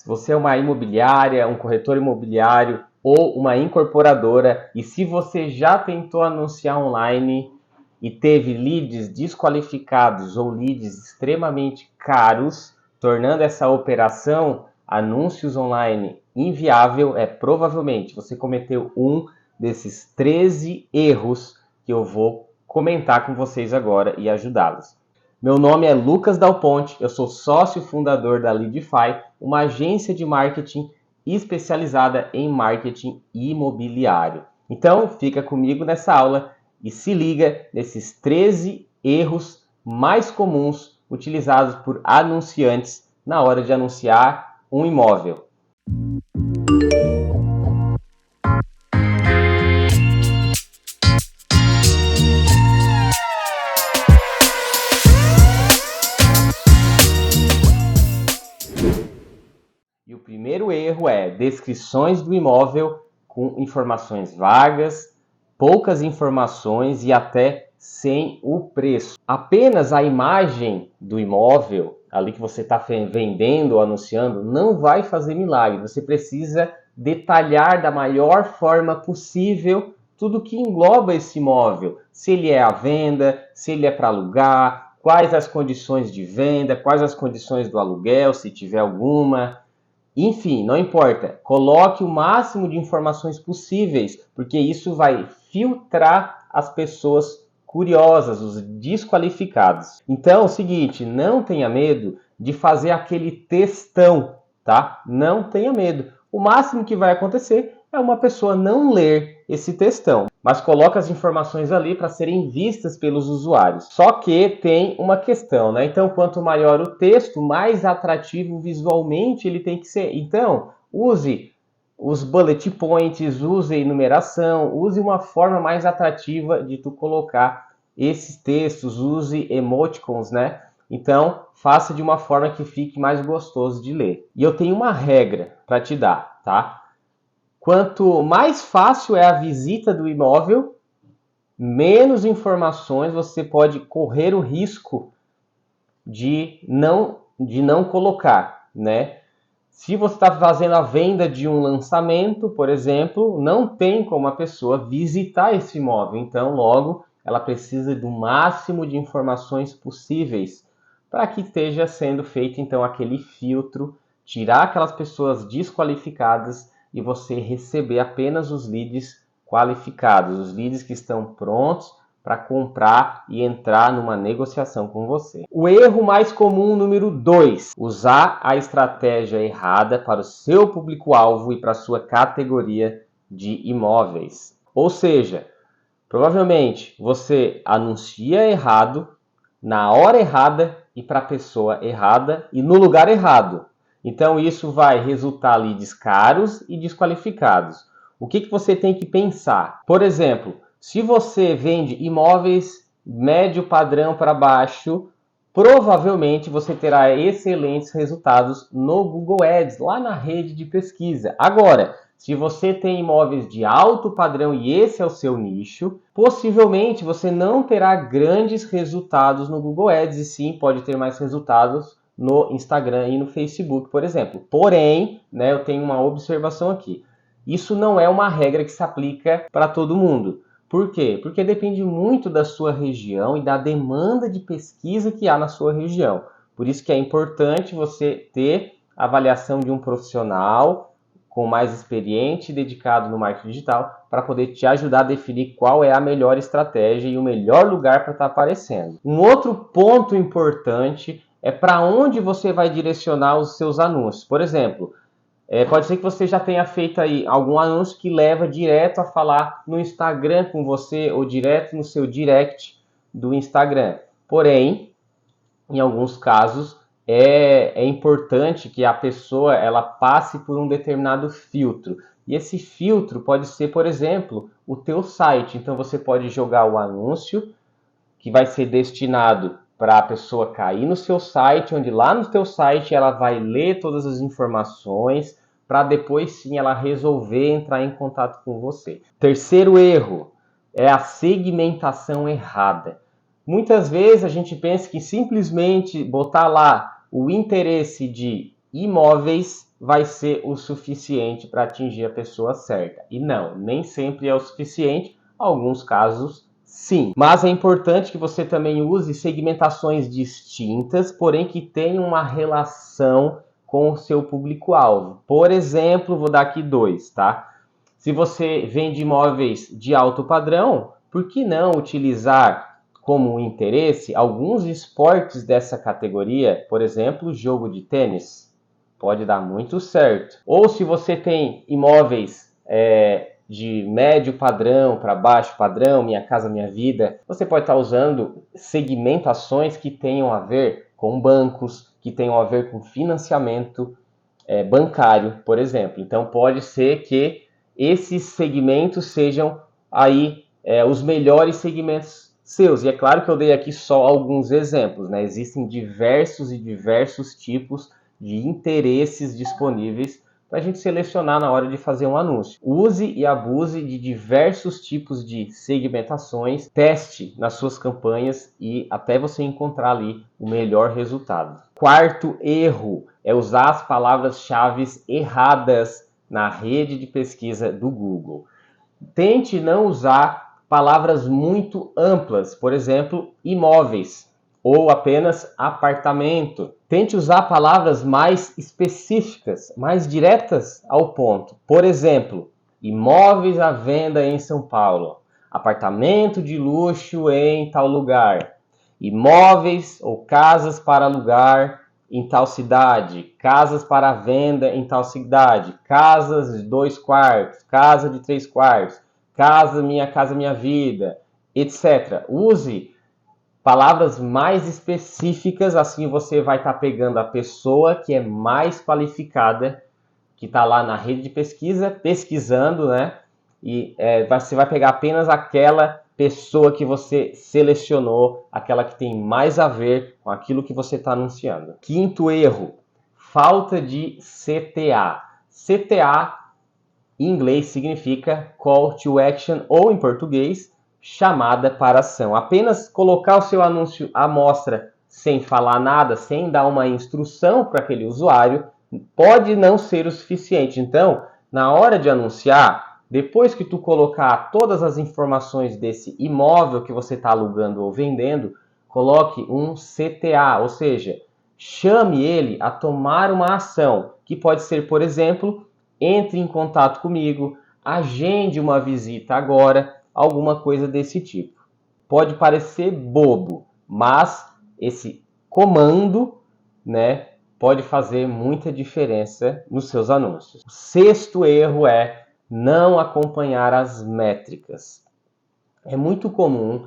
você é uma imobiliária, um corretor imobiliário ou uma incorporadora, e se você já tentou anunciar online e teve leads desqualificados ou leads extremamente caros, tornando essa operação anúncios online inviável, provavelmente você cometeu um desses 13 erros que eu vou comentar com vocês agora e ajudá-los. Meu nome é Lucas Dal Ponte, eu sou sócio fundador da Leadify, uma agência de marketing especializada em marketing imobiliário. Então, fica comigo nessa aula e se liga nesses 13 erros mais comuns utilizados por anunciantes na hora de anunciar um imóvel. E o primeiro erro é descrições do imóvel com informações vagas, poucas informações e até sem o preço. Apenas a imagem do imóvel, ali que você está vendendo ou anunciando, não vai fazer milagre. Você precisa detalhar da maior forma possível tudo que engloba esse imóvel. Se ele é à venda, se ele é para alugar, quais as condições de venda, quais as condições do aluguel, se tiver alguma. Enfim, não importa, coloque o máximo de informações possíveis, porque isso vai filtrar as pessoas curiosas, os desqualificados. Então, é o seguinte, não tenha medo de fazer aquele textão, tá? Não tenha medo. O máximo que vai acontecer é uma pessoa não ler esse textão, mas coloca as informações ali para serem vistas pelos usuários. Só que tem uma questão, né? Então, quanto maior o texto, mais atrativo visualmente ele tem que ser. Então, use os bullet points, use numeração, use uma forma mais atrativa de tu colocar esses textos, use emoticons, né? Então, faça de uma forma que fique mais gostoso de ler. E eu tenho uma regra para te dar, tá? Quanto mais fácil é a visita do imóvel, menos informações você pode correr o risco de não colocar, né? Se você está fazendo a venda de um lançamento, por exemplo, não tem como a pessoa visitar esse imóvel. Então, logo, ela precisa do máximo de informações possíveis para que esteja sendo feito, então, aquele filtro, tirar aquelas pessoas desqualificadas e você receber apenas os leads qualificados, os leads que estão prontos para comprar e entrar numa negociação com você. O erro mais comum número 2, usar a estratégia errada para o seu público-alvo e para a sua categoria de imóveis. Ou seja, provavelmente você anuncia errado, na hora errada e para a pessoa errada e no lugar errado. Então isso vai resultar leads caros e desqualificados. O que você tem que pensar? Por exemplo, se você vende imóveis médio padrão para baixo, provavelmente você terá excelentes resultados no Google Ads, lá na rede de pesquisa. Agora, se você tem imóveis de alto padrão e esse é o seu nicho, possivelmente você não terá grandes resultados no Google Ads e sim pode ter mais resultados no Instagram e no Facebook, por exemplo. Porém, né, eu tenho uma observação aqui. Isso não é uma regra que se aplica para todo mundo. Por quê? Porque depende muito da sua região e da demanda de pesquisa que há na sua região. Por isso que é importante você ter a avaliação de um profissional com mais experiente e dedicado no marketing digital para poder te ajudar a definir qual é a melhor estratégia e o melhor lugar para estar aparecendo. Um outro ponto importante é para onde você vai direcionar os seus anúncios. Por exemplo, pode ser que você já tenha feito aí algum anúncio que leva direto a falar no Instagram com você ou direto no seu direct do Instagram. Porém, em alguns casos, é importante que a pessoa ela passe por um determinado filtro. E esse filtro pode ser, por exemplo, o teu site. Então você pode jogar o anúncio que vai ser destinado para a pessoa cair no seu site, onde lá no teu site ela vai ler todas as informações para depois sim ela resolver entrar em contato com você. Terceiro erro é a segmentação errada. Muitas vezes a gente pensa que simplesmente botar lá o interesse de imóveis vai ser o suficiente para atingir a pessoa certa. E não, nem sempre é o suficiente, em alguns casos sim. Mas é importante que você também use segmentações distintas, porém que tenham uma relação com o seu público-alvo. Por exemplo, vou dar aqui dois, tá? Se você vende imóveis de alto padrão, por que não utilizar como interesse alguns esportes dessa categoria? Por exemplo, jogo de tênis. Pode dar muito certo. Ou se você tem imóveis de médio padrão para baixo padrão, Minha Casa Minha Vida, você pode estar usando segmentações que tenham a ver com bancos, que tenham a ver com financiamento bancário, por exemplo. Então pode ser que esses segmentos sejam aí os melhores segmentos seus. E é claro que eu dei aqui só alguns exemplos, né? Existem diversos e diversos tipos de interesses disponíveis para a gente selecionar na hora de fazer um anúncio. Use e abuse de diversos tipos de segmentações, teste nas suas campanhas e até você encontrar ali o melhor resultado. Quarto erro é usar as palavras-chave erradas na rede de pesquisa do Google. Tente não usar palavras muito amplas, por exemplo, imóveis ou apenas apartamento. Tente usar palavras mais específicas, mais diretas ao ponto. Por exemplo, imóveis à venda em São Paulo, apartamento de luxo em tal lugar, imóveis ou casas para alugar em tal cidade, casas para venda em tal cidade, casas de 2 quartos, casa de 3 quartos, casa minha vida, etc. Use palavras mais específicas, assim você vai estar pegando a pessoa que é mais qualificada, que está lá na rede de pesquisa, pesquisando, né? E você vai pegar apenas aquela pessoa que você selecionou, aquela que tem mais a ver com aquilo que você está anunciando. Quinto erro, falta de CTA. CTA, em inglês, significa Call to Action, ou em português, chamada para ação. Apenas colocar o seu anúncio à mostra sem falar nada, sem dar uma instrução para aquele usuário, pode não ser o suficiente. Então, na hora de anunciar, depois que tu colocar todas as informações desse imóvel que você está alugando ou vendendo, coloque um CTA, ou seja, chame ele a tomar uma ação, que pode ser, por exemplo, entre em contato comigo, agende uma visita agora, alguma coisa desse tipo. Pode parecer bobo, mas esse comando, né, pode fazer muita diferença nos seus anúncios. O sexto erro é não acompanhar as métricas. É muito comum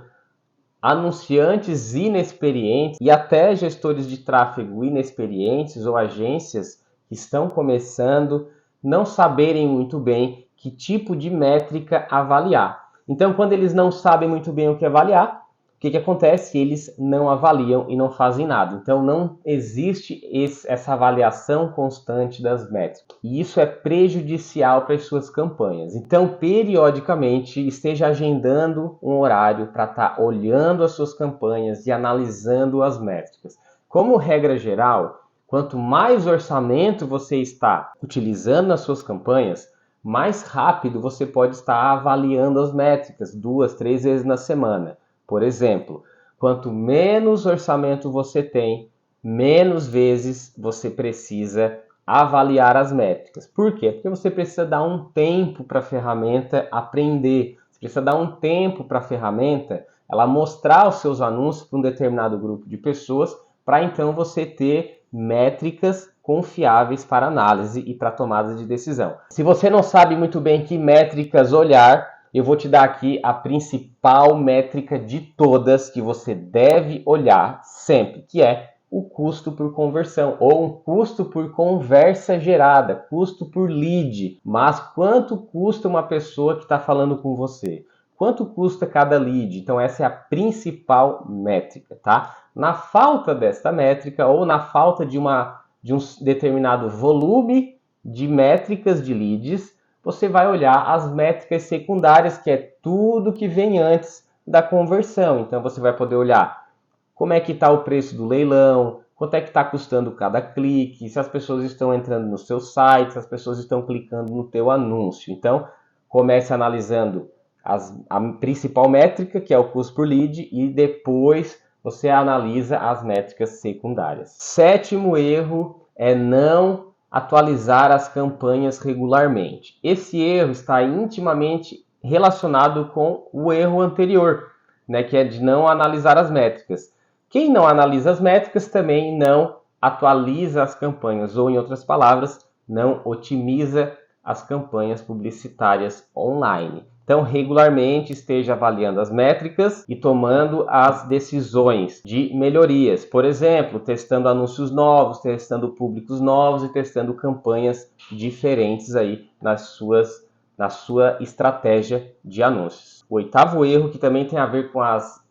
anunciantes inexperientes e até gestores de tráfego inexperientes ou agências que estão começando não saberem muito bem que tipo de métrica avaliar. Então, quando eles não sabem muito bem o que avaliar, o que acontece? Eles não avaliam e não fazem nada. Então, não existe essa avaliação constante das métricas. E isso é prejudicial para as suas campanhas. Então, periodicamente, esteja agendando um horário para estar olhando as suas campanhas e analisando as métricas. Como regra geral, quanto mais orçamento você está utilizando nas suas campanhas, mais rápido você pode estar avaliando as métricas 2, 3 vezes na semana. Por exemplo, quanto menos orçamento você tem, menos vezes você precisa avaliar as métricas. Por quê? Porque você precisa dar um tempo para a ferramenta aprender. Você precisa dar um tempo para a ferramenta ela mostrar os seus anúncios para um determinado grupo de pessoas, para então você ter métricas confiáveis para análise e para tomada de decisão. Se você não sabe muito bem que métricas olhar, eu vou te dar aqui a principal métrica de todas que você deve olhar sempre, que é o custo por conversão, ou um custo por conversa gerada, custo por lead. Mas quanto custa uma pessoa que está falando com você? Quanto custa cada lead? Então essa é a principal métrica, tá? Na falta desta métrica, ou na falta de um determinado volume de métricas de leads, você vai olhar as métricas secundárias, que é tudo que vem antes da conversão. Então você vai poder olhar como é que está o preço do leilão, quanto é que está custando cada clique, se as pessoas estão entrando no seu site, se as pessoas estão clicando no teu anúncio. Então, comece analisando a principal métrica, que é o custo por lead, e depois você analisa as métricas secundárias. Sétimo erro é não atualizar as campanhas regularmente. Esse erro está intimamente relacionado com o erro anterior, né, que é de não analisar as métricas. Quem não analisa as métricas também não atualiza as campanhas, ou em outras palavras, não otimiza as campanhas publicitárias online. Então, regularmente esteja avaliando as métricas e tomando as decisões de melhorias. Por exemplo, testando anúncios novos, testando públicos novos e testando campanhas diferentes aí na sua estratégia de anúncios. O oitavo erro, que também tem a ver com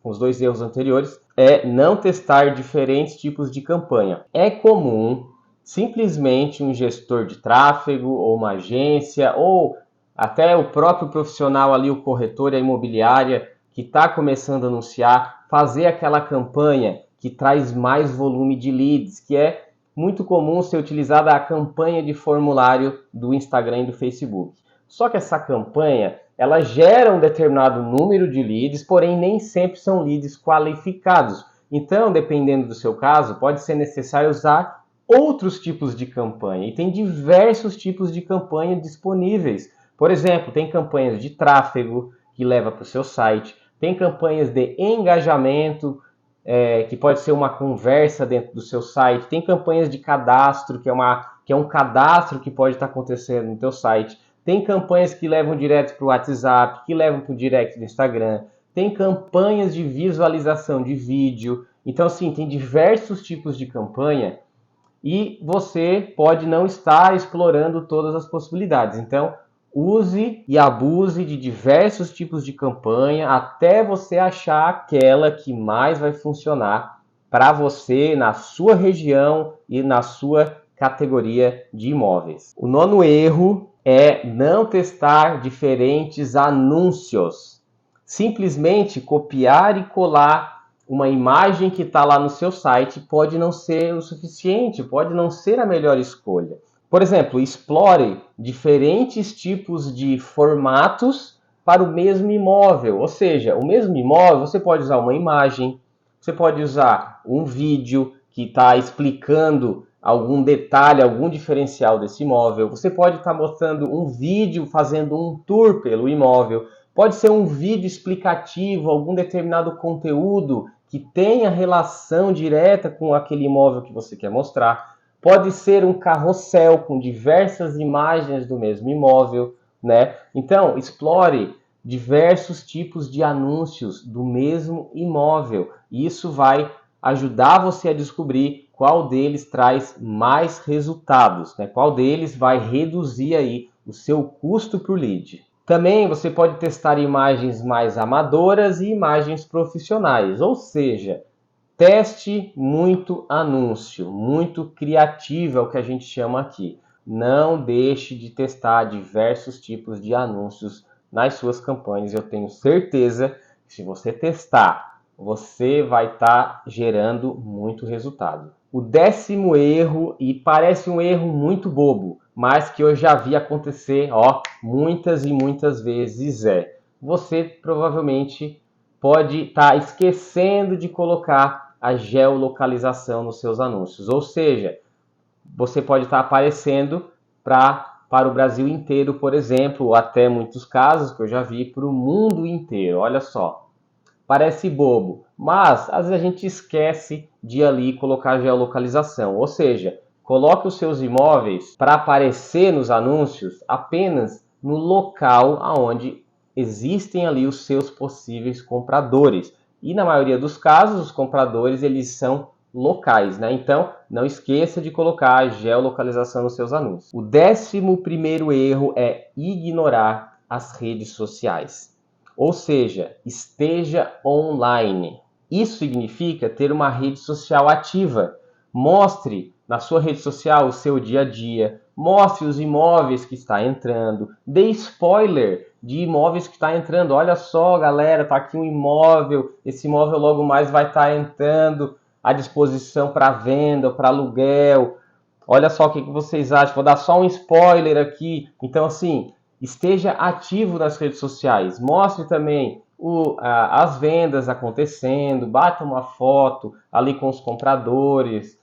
os dois erros anteriores, é não testar diferentes tipos de campanha. É comum simplesmente um gestor de tráfego ou uma agência ou até o próprio profissional ali, o corretor e a imobiliária que está começando a anunciar, fazer aquela campanha que traz mais volume de leads, que é muito comum ser utilizada a campanha de formulário do Instagram e do Facebook. Só que essa campanha, ela gera um determinado número de leads, porém nem sempre são leads qualificados. Então, dependendo do seu caso, pode ser necessário usar outros tipos de campanha. E tem diversos tipos de campanha disponíveis. Por exemplo, tem campanhas de tráfego que leva para o seu site, tem campanhas de engajamento, que pode ser uma conversa dentro do seu site, tem campanhas de cadastro, que é um cadastro que pode estar acontecendo no teu site, tem campanhas que levam direto para o WhatsApp, que levam para o direct do Instagram, tem campanhas de visualização de vídeo. Então, assim, tem diversos tipos de campanha e você pode não estar explorando todas as possibilidades. Então, use e abuse de diversos tipos de campanha até você achar aquela que mais vai funcionar para você, na sua região e na sua categoria de imóveis. O nono erro é não testar diferentes anúncios. Simplesmente copiar e colar uma imagem que está lá no seu site pode não ser o suficiente, pode não ser a melhor escolha. Por exemplo, explore diferentes tipos de formatos para o mesmo imóvel. Ou seja, o mesmo imóvel, você pode usar uma imagem, você pode usar um vídeo que está explicando algum detalhe, algum diferencial desse imóvel. Você pode estar mostrando um vídeo fazendo um tour pelo imóvel. Pode ser um vídeo explicativo, algum determinado conteúdo que tenha relação direta com aquele imóvel que você quer mostrar. Pode ser um carrossel com diversas imagens do mesmo imóvel, né? Então, explore diversos tipos de anúncios do mesmo imóvel. Isso vai ajudar você a descobrir qual deles traz mais resultados, né? Qual deles vai reduzir aí o seu custo por lead. Também você pode testar imagens mais amadoras e imagens profissionais, ou seja, teste muito anúncio, muito criativo é o que a gente chama aqui. Não deixe de testar diversos tipos de anúncios nas suas campanhas. Eu tenho certeza que se você testar, você vai estar gerando muito resultado. O décimo erro, e parece um erro muito bobo, mas que eu já vi acontecer muitas e muitas vezes, você provavelmente pode estar esquecendo de colocar a geolocalização nos seus anúncios. Ou seja, você pode estar aparecendo para o Brasil inteiro, por exemplo, ou até muitos casos que eu já vi para o mundo inteiro. Olha só, parece bobo, mas às vezes a gente esquece de ali colocar a geolocalização. Ou seja, coloque os seus imóveis para aparecer nos anúncios apenas no local aonde existem ali os seus possíveis compradores. E na maioria dos casos, os compradores eles são locais, né? Então, não esqueça de colocar a geolocalização nos seus anúncios. O 11º erro é ignorar as redes sociais. Ou seja, esteja online. Isso significa ter uma rede social ativa. Mostre na sua rede social o seu dia a dia, mostre os imóveis que está entrando, dê spoiler de imóveis que está entrando. Olha só, galera, tá aqui um imóvel, esse imóvel logo mais vai estar entrando. à disposição para venda, para aluguel. Olha só o que vocês acham. Vou dar só um spoiler aqui. Então, assim, esteja ativo nas redes sociais. Mostre também as vendas acontecendo. Bata uma foto ali com os compradores,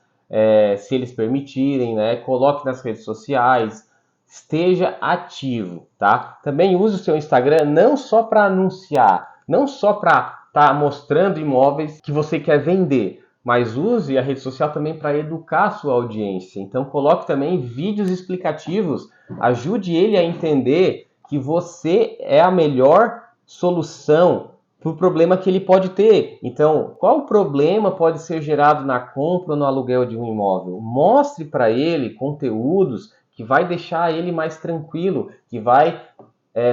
se eles permitirem, né? Coloque nas redes sociais. Esteja ativo, tá? Também use o seu Instagram não só para anunciar, não só para estar mostrando imóveis que você quer vender, mas use a rede social também para educar a sua audiência. Então coloque também vídeos explicativos, ajude ele a entender que você é a melhor solução para o problema que ele pode ter. Então, qual problema pode ser gerado na compra ou no aluguel de um imóvel? Mostre para ele conteúdos que vai deixar ele mais tranquilo, que vai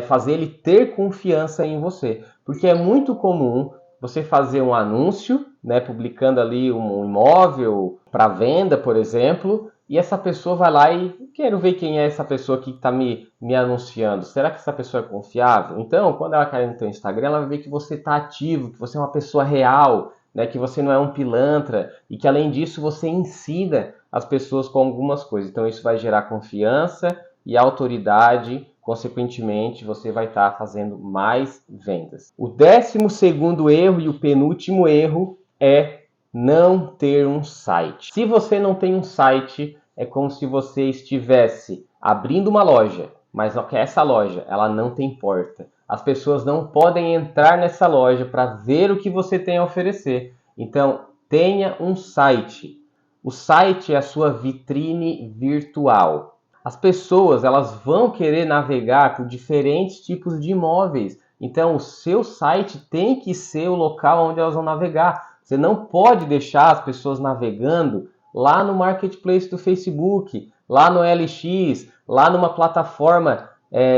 fazer ele ter confiança em você. Porque é muito comum você fazer um anúncio, né, publicando ali um imóvel para venda, por exemplo, e essa pessoa vai lá e quero ver quem é essa pessoa que está me anunciando. Será que essa pessoa é confiável? Então, quando ela cair no teu Instagram, ela vai ver que você está ativo, que você é uma pessoa real, né, que você não é um pilantra e que, além disso, você ensina as pessoas com algumas coisas. Então, isso vai gerar confiança e autoridade. Consequentemente, você vai estar fazendo mais vendas. O 12º erro e o penúltimo erro é não ter um site. Se você não tem um site, é como se você estivesse abrindo uma loja, mas que essa loja ela não tem porta. As pessoas não podem entrar nessa loja para ver o que você tem a oferecer. Então, tenha um site. O site é a sua vitrine virtual. As pessoas elas vão querer navegar por diferentes tipos de imóveis. Então, o seu site tem que ser o local onde elas vão navegar. Você não pode deixar as pessoas navegando lá no marketplace do Facebook, lá no LX, lá numa plataforma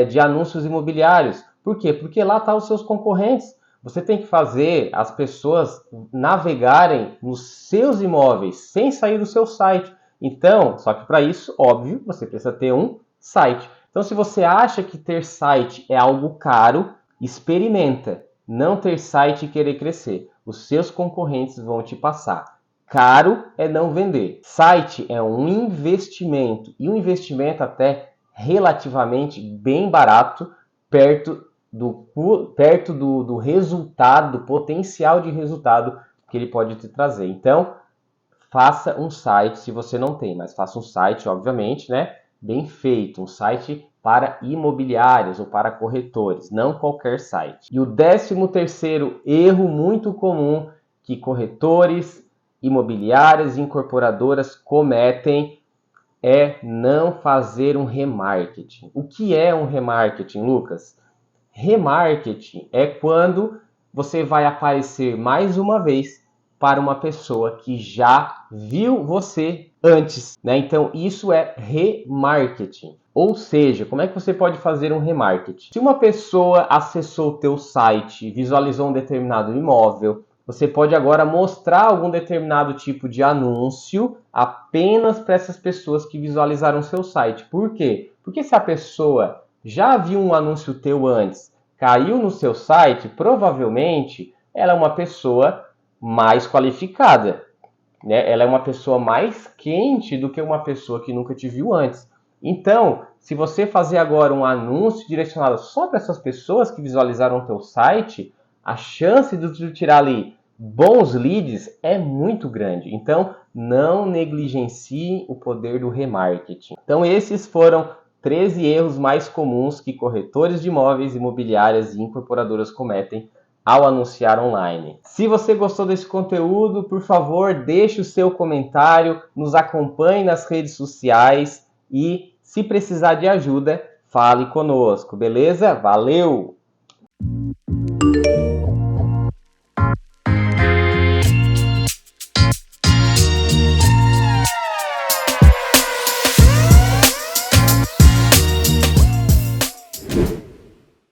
de anúncios imobiliários. Por quê? Porque lá estão os seus concorrentes. Você tem que fazer as pessoas navegarem nos seus imóveis sem sair do seu site. Então, só que para isso, óbvio, você precisa ter um site. Então, se você acha que ter site é algo caro, experimenta não ter site e querer crescer. Os seus concorrentes vão te passar. Caro é não vender. Site é um investimento, e um investimento até relativamente bem barato, perto do resultado, do potencial de resultado que ele pode te trazer. Então, faça um site se você não tem, mas faça um site, obviamente, né, bem feito, um site para imobiliários ou para corretores, não qualquer site. E o 13º erro muito comum que corretores, imobiliárias e incorporadoras cometem é não fazer um remarketing. O que é um remarketing, Lucas? Remarketing é quando você vai aparecer mais uma vez para uma pessoa que já viu você antes, né? Então isso é remarketing. Ou seja, como é que você pode fazer um remarketing? Se uma pessoa acessou o teu site, visualizou um determinado imóvel, você pode agora mostrar algum determinado tipo de anúncio apenas para essas pessoas que visualizaram o seu site. Por quê? Porque se a pessoa já viu um anúncio teu antes, caiu no seu site, provavelmente ela é uma pessoa mais qualificada, né? Ela é uma pessoa mais quente do que uma pessoa que nunca te viu antes. Então, se você fazer agora um anúncio direcionado só para essas pessoas que visualizaram o teu site, a chance de tu tirar ali bons leads é muito grande. Então, não negligencie o poder do remarketing. Então, esses foram 13 erros mais comuns que corretores de imóveis, imobiliárias e incorporadoras cometem ao anunciar online. Se você gostou desse conteúdo, por favor, deixe o seu comentário, nos acompanhe nas redes sociais e, se precisar de ajuda, fale conosco, beleza? Valeu!